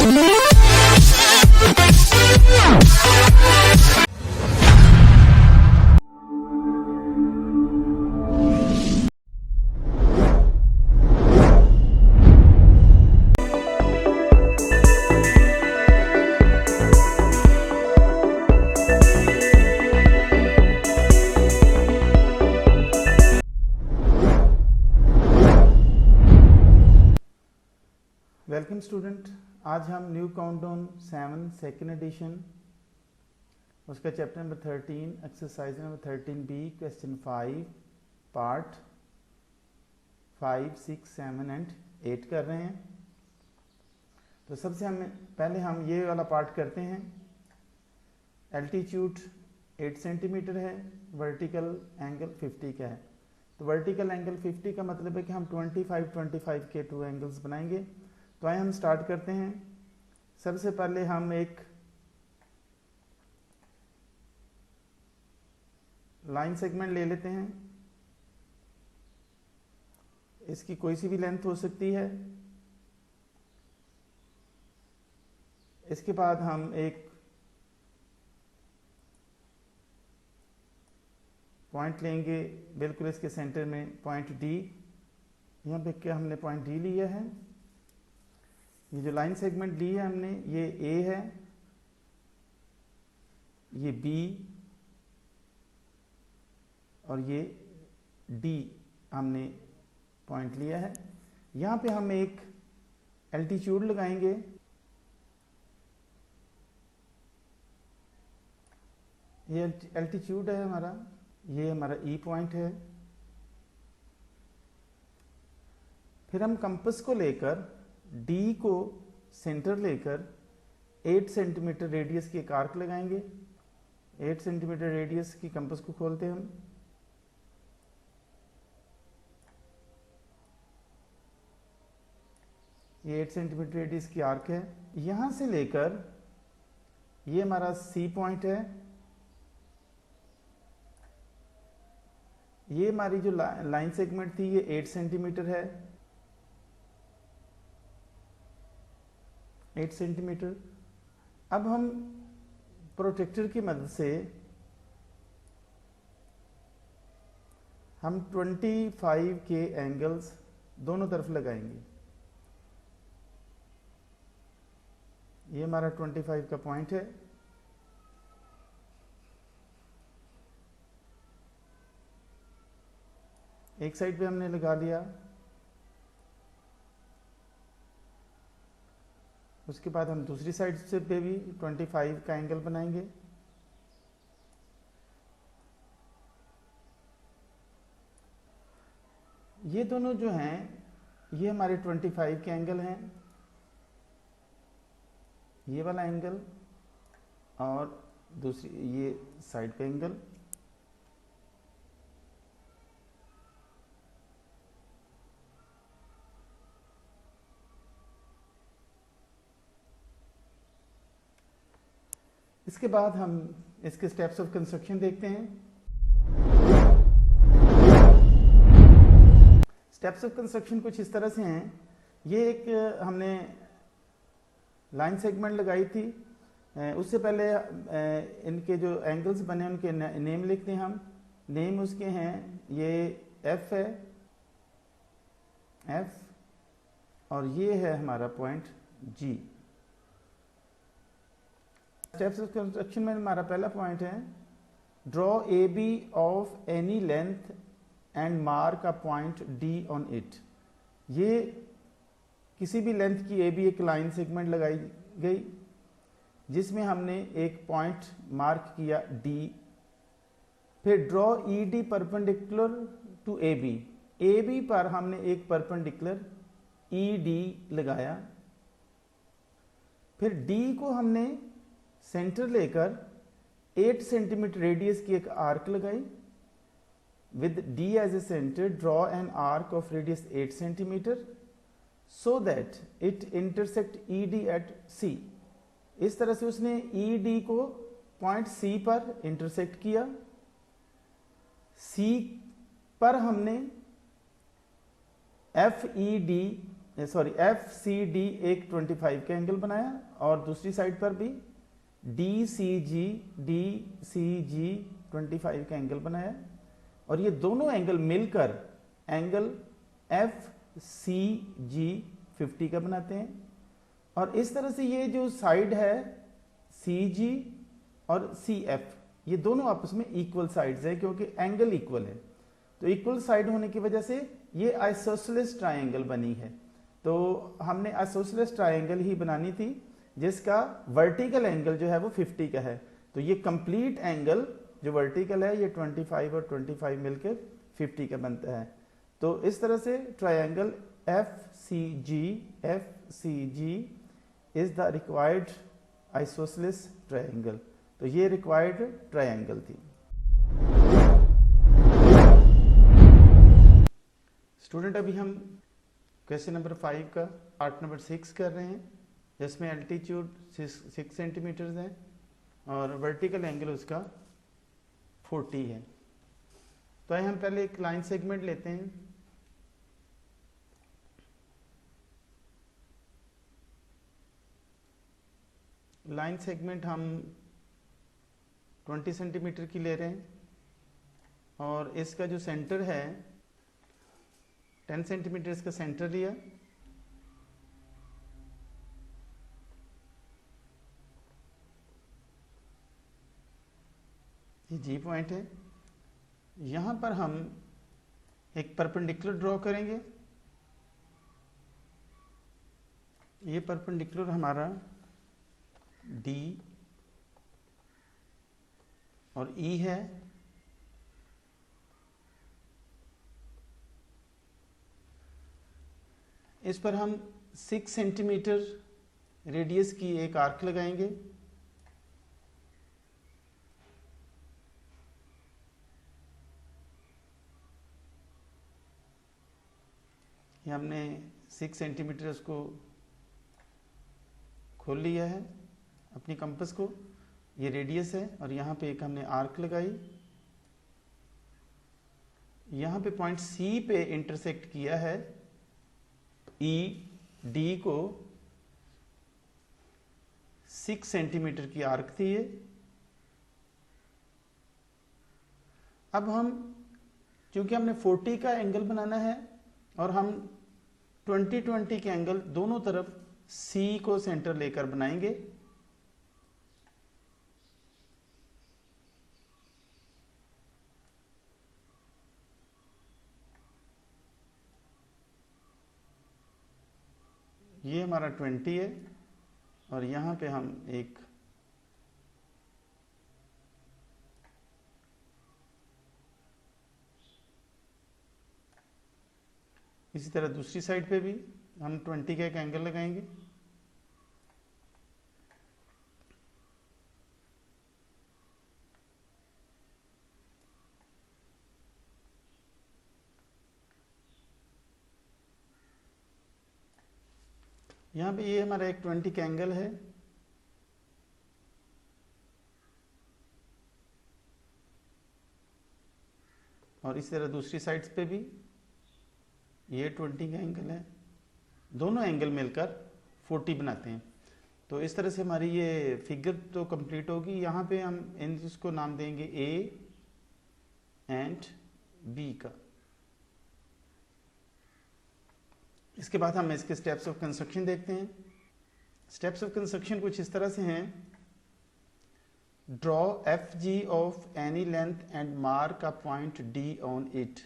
Welcome student, आज हम new countdown 7 second edition उसका chapter number 13 exercise number 13B question 5 part 5, 6, 7 and 8 कर रहे हैं। तो सबसे पहले हम ये वाला पार्ट करते हैं। एल्टीट्यूड 8 सेंटीमीटर है, वर्टिकल एंगल 50 का है। तो वर्टिकल एंगल 50 का मतलब है कि हम 25 के 2 एंगल्स बनाएंगे। तो आइए हम स्टार्ट करते हैं। सबसे पहले हम एक लाइन सेगमेंट ले लेते हैं। इसकी कोई सी भी लेंथ हो सकती है। इसके बाद हम एक पॉइंट लेंगे बिल्कुल इसके सेंटर में, पॉइंट डी। यहाँ पे क्या हमने पॉइंट डी लिया है। ये जो लाइन सेगमेंट ली है हमने, ये ए है, ये बी और ये डी हमने पॉइंट लिया है। यहाँ पे हम एक एल्टीट्यूड लगाएंगे। ये एल्टीट्यूड है हमारा, ये हमारा ई पॉइंट है। फिर हम कंपास को लेकर डी को सेंटर लेकर 8 सेंटीमीटर रेडियस की एक आर्क लगाएंगे। 8 सेंटीमीटर रेडियस की कंपास को खोलते हैं हम। ये 8 सेंटीमीटर रेडियस की आर्क है। यहां से लेकर ये हमारा सी पॉइंट है। ये हमारी जो लाइन सेगमेंट थी ये 8 सेंटीमीटर है, 8 सेंटीमीटर। अब हम प्रोटेक्टर की मदद से हम 25 के एंगल्स दोनों तरफ लगाएंगे। ये हमारा 25 का पॉइंट है। एक साइड पे हमने लगा लिया। उसके बाद हम दूसरी साइड से पे भी 25 का एंगल बनाएंगे। ये दोनों जो हैं ये हमारे 25 के एंगल हैं, ये वाला एंगल और दूसरी ये साइड पे एंगल। इसके बाद हम इसके स्टेप्स ऑफ कंस्ट्रक्शन देखते हैं। स्टेप्स ऑफ कंस्ट्रक्शन कुछ इस तरह से हैं। ये एक हमने लाइन सेगमेंट लगाई थी। उससे पहले इनके जो एंगल्स बने उनके नेम लिखते हैं हम। नेम उसके हैं, ये एफ है, एफ, और ये है हमारा point G. Steps of construction में हमारा पहला पॉइंट है, draw A B of any length and mark a point D on it. ये किसी भी लेंथ की ए बी एक लाइन सेगमेंट लगाई गई जिसमें हमने एक पॉइंट मार्क किया डी। फिर draw E D perpendicular to A B. A B पर हमने एक परपेंडिकुलर ई डी लगाया। फिर डी को हमने सेंटर लेकर 8 सेंटीमीटर रेडियस की एक आर्क लगाई। With D as a centre draw an arc of radius 8 centimetre so that it intersect E D at C. इस तरह से उसने ई डी को पॉइंट सी पर इंटरसेक्ट किया। सी पर हमने F E D sorry F C D एक 25 का एंगल बनाया और दूसरी साइड पर भी डी सी जी 25 का एंगल बनाया और ये दोनों एंगल मिलकर एंगल एफ सी जी 50 का बनाते हैं। और इस तरह से ये जो साइड है सी जी और सी एफ ये दोनों आपस में इक्वल साइड्स है क्योंकि एंगल इक्वल है। तो इक्वल साइड होने की वजह से ये आइसोसेलेस ट्रायंगल बनी है। तो हमने आइसोसेलेस ट्रायंगल ही बनानी थी जिसका वर्टिकल एंगल जो है वो 50 का है। तो ये कंप्लीट एंगल जो वर्टिकल है ये 25 और 25 मिलकर 50 का बनता है। तो इस तरह से triangle F C G is the required isosceles triangle. तो ये रिक्वायर्ड ट्रायंगल थी। स्टूडेंट अभी हम क्वेश्चन नंबर 5 का पार्ट नंबर 6 कर रहे हैं जिसमें एल्टीट्यूड 6 सेंटीमीटर है और वर्टिकल एंगल उसका 40 है। तो आइए हम पहले एक लाइन सेगमेंट लेते हैं। लाइन सेगमेंट हम 20 सेंटीमीटर की ले रहे हैं और इसका जो सेंटर है 10 सेंटीमीटर इसका सेंटर लिया। ये जी पॉइंट है। यहां पर हम एक परपेंडिकुलर ड्रॉ करेंगे। ये परपेंडिकुलर हमारा डी और ई है। इस पर हम 6 सेंटीमीटर रेडियस की एक आर्क लगाएंगे। ये हमने 6 सेंटीमीटर उसको खोल लिया है अपनी कंपास को। ये रेडियस है और यहाँ पे एक हमने आर्क लगाई। यहाँ पे पॉइंट सी पे इंटरसेक्ट किया है ई डी को 6 सेंटीमीटर की आर्क थी ये। अब हम क्योंकि हमने 40 का एंगल बनाना है और हम 20-20 के एंगल दोनों तरफ सी को सेंटर लेकर बनाएंगे। ये हमारा 20 है और यहाँ पे हम एक इसी तरह दूसरी साइड पे भी हम 20 का एक एंगल लगाएंगे। यहाँ पे ये हमारा एक 20 का एंगल है। और इसी तरह दूसरी साइड्स पे भी ये 20 का एंगल है। दोनों एंगल मिलकर 40 बनाते हैं। तो इस तरह से हमारी ये फिगर तो कंप्लीट होगी। यहाँ पे हम इसको नाम देंगे ए एंड बी का। इसके बाद हम इसके स्टेप्स ऑफ कंस्ट्रक्शन देखते हैं। स्टेप्स ऑफ कंस्ट्रक्शन कुछ इस तरह से हैं। Draw F G of any length and mark a point D on it.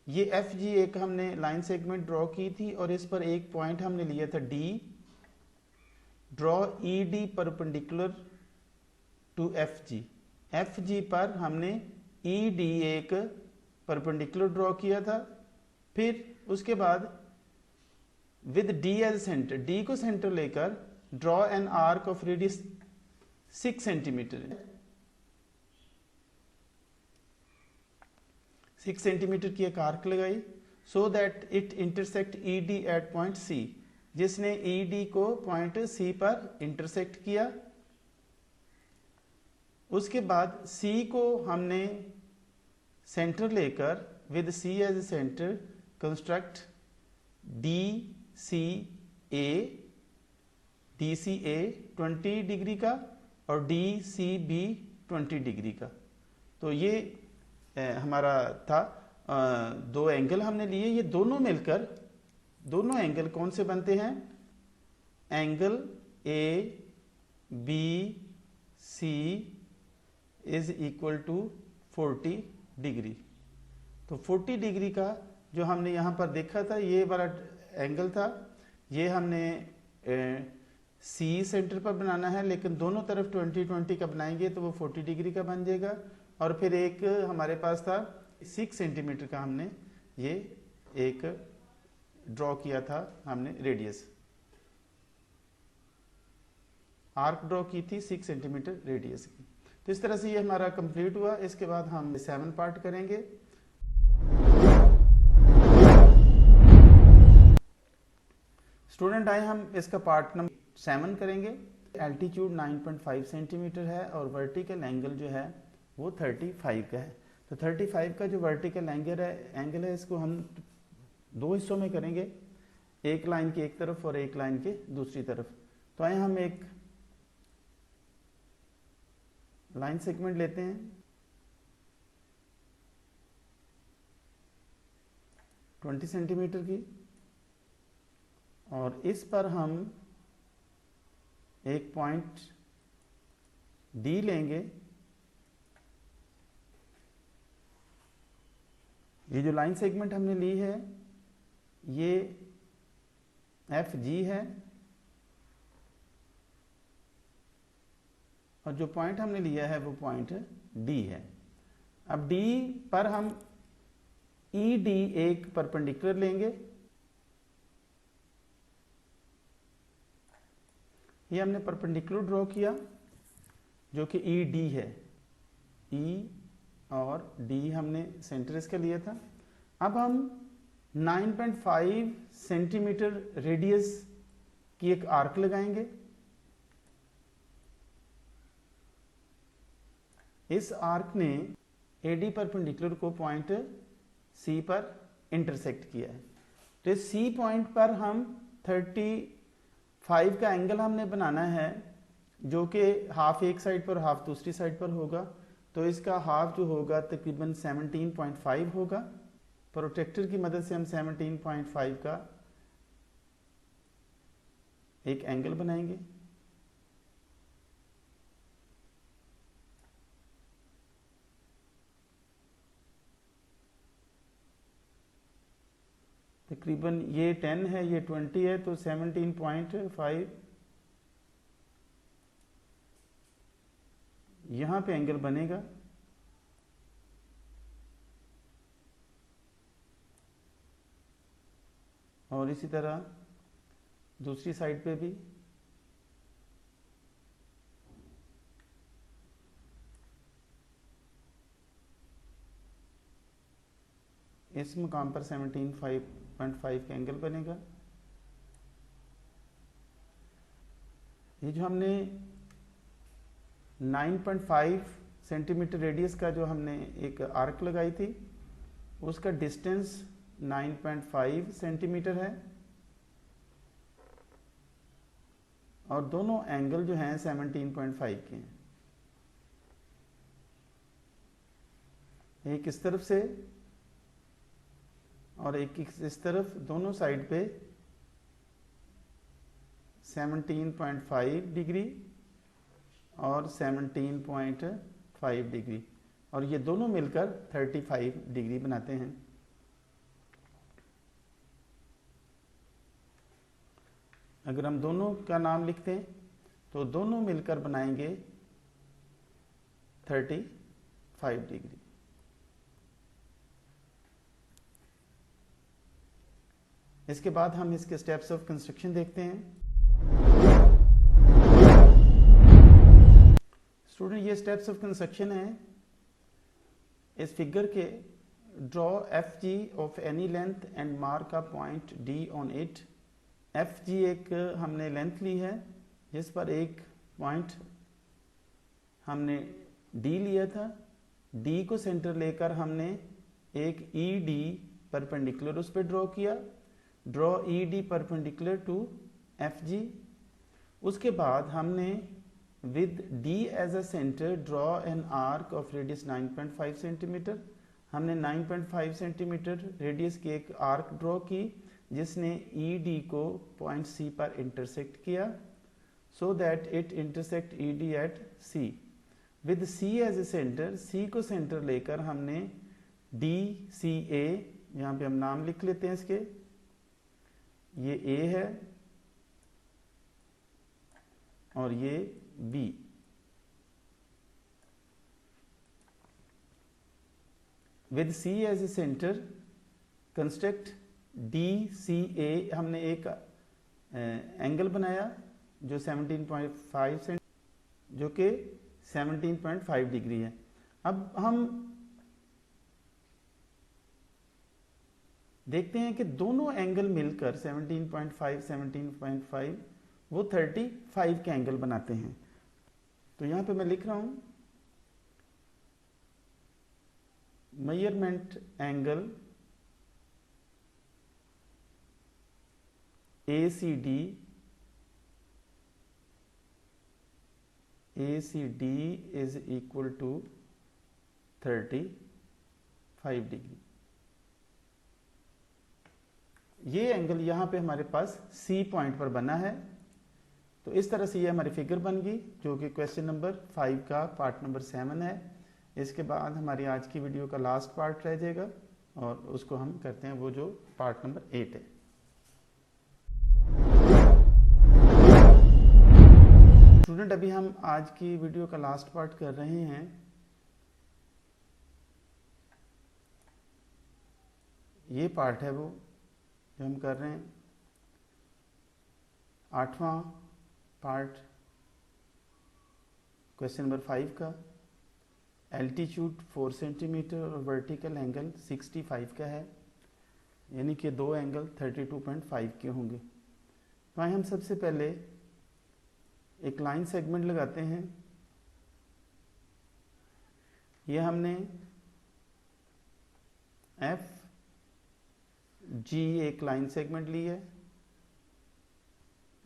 ये एफ जी एक हमने लाइन सेगमेंट ड्रॉ की थी और इस पर एक पॉइंट हमने लिया था D. Draw E D perpendicular to F G. F G पर हमने ई डी एक परपेंडिकुलर ड्रॉ किया था। फिर उसके बाद with D as centre, D को सेंटर लेकर draw an arc of radius 6 centimetre. 6 centimetre की एक आर्क लगाई so that it intersect E D at point C, जिसने ई डी को पॉइंट सी पर इंटरसेक्ट किया। उसके बाद सी को हमने सेंटर लेकर with C as a centre construct D C A 20 degree का और डी सी बी 20 डिग्री का। तो ये हमारा था दो एंगल हमने लिए, ये दोनों मिलकर दोनों एंगल कौन से बनते हैं? Angle A B C is equal to 40 degree. तो 40 डिग्री का जो हमने यहाँ पर देखा था, ये वाला एंगल था, ये हमने सी सेंटर पर बनाना है, लेकिन दोनों तरफ 20-20 का बनाएंगे तो वो 40 डिग्री का बन जाएगा। और फिर एक हमारे पास था 6 सेंटीमीटर का, हमने ये एक ड्रॉ किया था, हमने रेडियस आर्क ड्रॉ की थी 6 सेंटीमीटर रेडियस की। तो इस तरह से ये हमारा कंप्लीट हुआ। इसके बाद हम 7 पार्ट करेंगे। स्टूडेंट आए, हम इसका पार्ट नंबर 7 करेंगे। एल्टीट्यूड 9.5 सेंटीमीटर है और वर्टिकल एंगल जो है वो 35 का है। तो 35 का जो वर्टिकल एंगल है इसको हम दो हिस्सों में करेंगे, एक लाइन की एक तरफ और एक लाइन के दूसरी तरफ। तो आए हम एक लाइन सेगमेंट लेते हैं 20 सेंटीमीटर की, और इस पर हम एक पॉइंट डी लेंगे। ये जो लाइन सेगमेंट हमने ली है ये एफ जी है, और जो पॉइंट हमने लिया है वो पॉइंट डी है। अब डी पर हम ई डी एक परपेंडिकुलर लेंगे। ये हमने परपेंडिकुलर ड्रॉ किया जो कि ई डी है। ई और डी हमने सेंटर इसका लिया था। अब हम 9.5 सेंटीमीटर रेडियस की एक आर्क लगाएंगे। इस आर्क ने एडी परपेंडिकुलर को पॉइंट सी पर इंटरसेक्ट किया है। तो इस सी पॉइंट पर हम 35 का एंगल हमने बनाना है, जो कि हाफ एक साइड पर हाफ दूसरी साइड पर होगा। तो इसका हाफ जो होगा तकरीबन 17.5 होगा। प्रोट्रैक्टर की मदद से हम 17.5 का एक एंगल बनाएंगे। तकरीबन ये 10 है, ये 20 है, तो 17.5 यहां पे एंगल बनेगा। और इसी तरह दूसरी साइड पे भी इस मुकाम पर 17.5 का एंगल बनेगा। ये जो हमने 9.5 सेंटीमीटर रेडियस का जो हमने एक आर्क लगाई थी, उसका डिस्टेंस 9.5 सेंटीमीटर है, और दोनों एंगल जो हैं 17.5 के हैं। एक इस तरफ से और एक इस तरफ, दोनों साइड पे 17.5 डिग्री और 17.5 डिग्री, और ये दोनों मिलकर 35 डिग्री बनाते हैं। अगर हम दोनों का नाम लिखते हैं तो दोनों मिलकर बनाएंगे 35 डिग्री। इसके बाद हम इसके स्टेप्स ऑफ कंस्ट्रक्शन देखते हैं। स्टूडेंट, ये स्टेप्स ऑफ कंस्ट्रक्शन है। इस फिगर के draw F G of any length and mark a point D on it. F G एक हमने लेंथ ली है जिस पर एक पॉइंट हमने डी लिया था। डी को सेंटर लेकर हमने एक ई डी परपेंडिकुलर उस पर ड्रॉ किया। Draw E D perpendicular to F G. उसके बाद हमने with D as a centre draw an arc of radius 9.5 centimetre. हमने 9.5 सेंटीमीटर रेडियस की एक आर्क ड्रॉ की जिसने ई डी को पॉइंट सी पर इंटरसेक्ट किया, so that it intersect E D at C. With C as a centre, C को centre लेकर हमने डी सी ए, यहाँ पे हम नाम लिख लेते हैं इसके, ये ए है और ये B. With C as a centre construct D C A, हमने एक एंगल बनाया जो 17.5 सेंट जो कि 17.5 डिग्री है। अब हम देखते हैं कि दोनों एंगल मिलकर 17.5 17.5 वो 35 के एंगल बनाते हैं। तो यहां पे मैं लिख रहा हूं measurement angle ACD is equal to 35 degree. ये एंगल यहां पे हमारे पास C पॉइंट पर बना है। तो इस तरह से ये हमारी फिगर बन गई जो कि क्वेश्चन नंबर 5 का पार्ट नंबर 7 है। इसके बाद हमारी आज की वीडियो का लास्ट पार्ट रह जाएगा और उसको हम करते हैं वो जो पार्ट नंबर 8 है। स्टूडेंट, अभी हम आज की वीडियो का लास्ट पार्ट कर रहे हैं। ये पार्ट है वो जो हम कर रहे हैं, 8वां पार्ट क्वेश्चन नंबर 5 का। एल्टीट्यूड 4 सेंटीमीटर और वर्टिकल एंगल 65 का है, यानी कि दो एंगल 32.5 के होंगे। तो आइए हम सबसे पहले एक लाइन सेगमेंट लगाते हैं। ये हमने एफ जी एक लाइन सेगमेंट ली है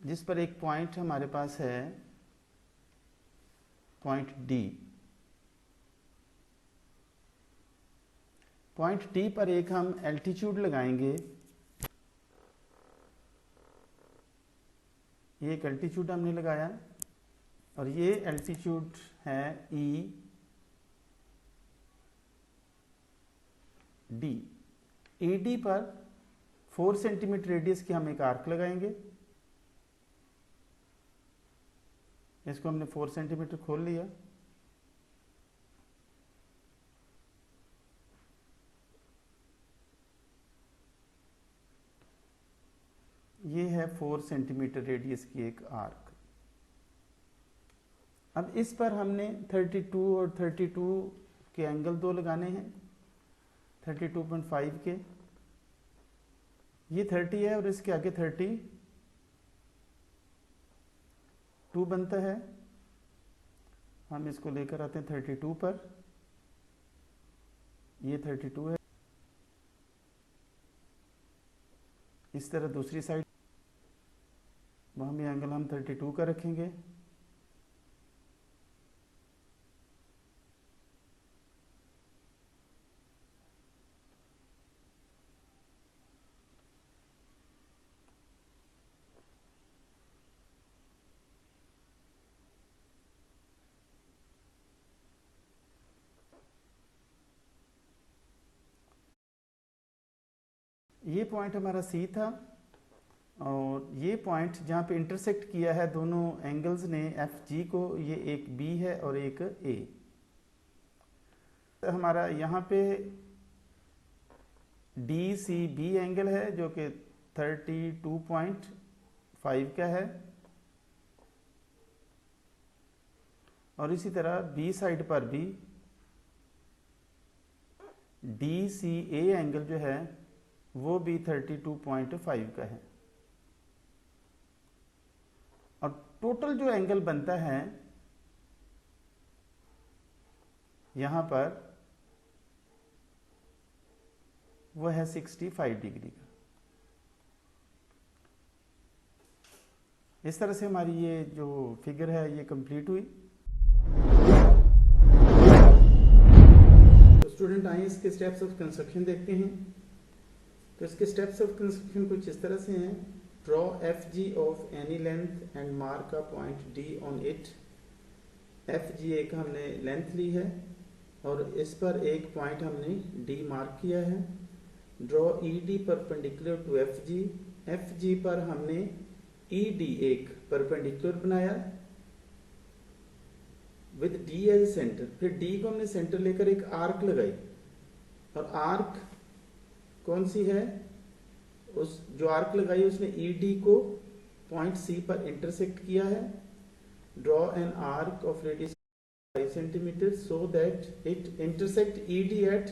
जिस पर एक पॉइंट हमारे पास है पॉइंट डी। पॉइंट डी पर एक हम एल्टीट्यूड लगाएंगे। ये एक एल्टीट्यूड हमने लगाया और ये एल्टीट्यूड है ई डी। ई डी पर 4 सेंटीमीटर रेडियस की हम एक आर्क लगाएंगे। इसको हमने 4 सेंटीमीटर खोल लिया। ये है 4 सेंटीमीटर रेडियस की एक आर्क। अब इस पर हमने 32 और 32 के एंगल दो लगाने हैं, 32.5 के। ये 30 है और इसके आगे 32 बनता है। हम इसको लेकर आते हैं 32 पर। ये 32 है। इस तरह दूसरी साइड वहां भी एंगल हम 32 का रखेंगे। ये पॉइंट हमारा सी था और ये पॉइंट जहाँ पे इंटरसेक्ट किया है दोनों एंगल्स ने एफ जी को, ये एक बी है और एक ए। तो हमारा यहाँ पे डी सी बी एंगल है जो कि 32.5 का है और इसी तरह बी साइड पर भी डी सी ए एंगल जो है वो भी 32.5 का है। और टोटल जो एंगल बनता है यहां पर वो है 65 डिग्री का। इस तरह से हमारी ये जो फिगर है ये कंप्लीट हुई। तो स्टूडेंट आइए इसके स्टेप्स ऑफ कंस्ट्रक्शन देखते हैं। तो इसके स्टेप्स ऑफ कंस्ट्रक्शन कुछ इस तरह से हैं। Draw F G of any length and mark a point D on it. F G एक हमने लेंथ ली है और इस पर एक पॉइंट हमने डी मार्क किया है। Draw E D perpendicular to F G. F G पर हमने ई डी एक परपेंडिकुलर बनाया विद डी एज सेंटर। फिर डी को हमने सेंटर लेकर एक आर्क लगाई और आर्क कौन सी है, उस जो आर्क लगाई उसने ई डी को पॉइंट सी पर इंटरसेक्ट किया है। Draw an arc of radius 5 centimeters so that it intersect ED at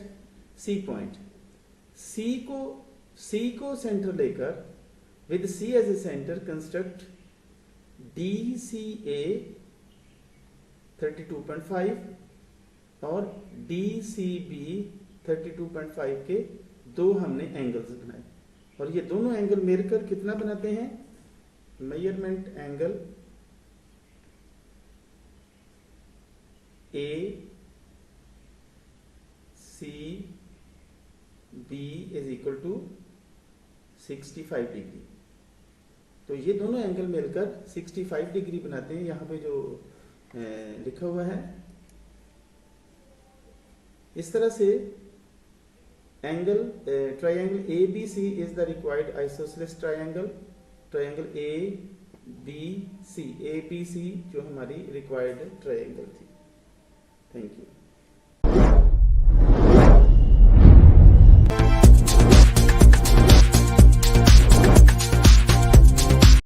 C point. C को सेंटर लेकर with C as a center construct DCA 32.5 और DCB 32.5 के दो हमने एंगल्स बनाए और ये दोनों एंगल मिलकर कितना बनाते हैं, measurement angle ACB is equal to 65 degree. तो ये दोनों एंगल मिलकर 65 डिग्री बनाते हैं। यहाँ पे जो लिखा हुआ है इस तरह से angle triangle ABC is the required isosceles triangle. Triangle ABC जो हमारी रिक्वायर्ड ट्राइंगल थी। Thank you.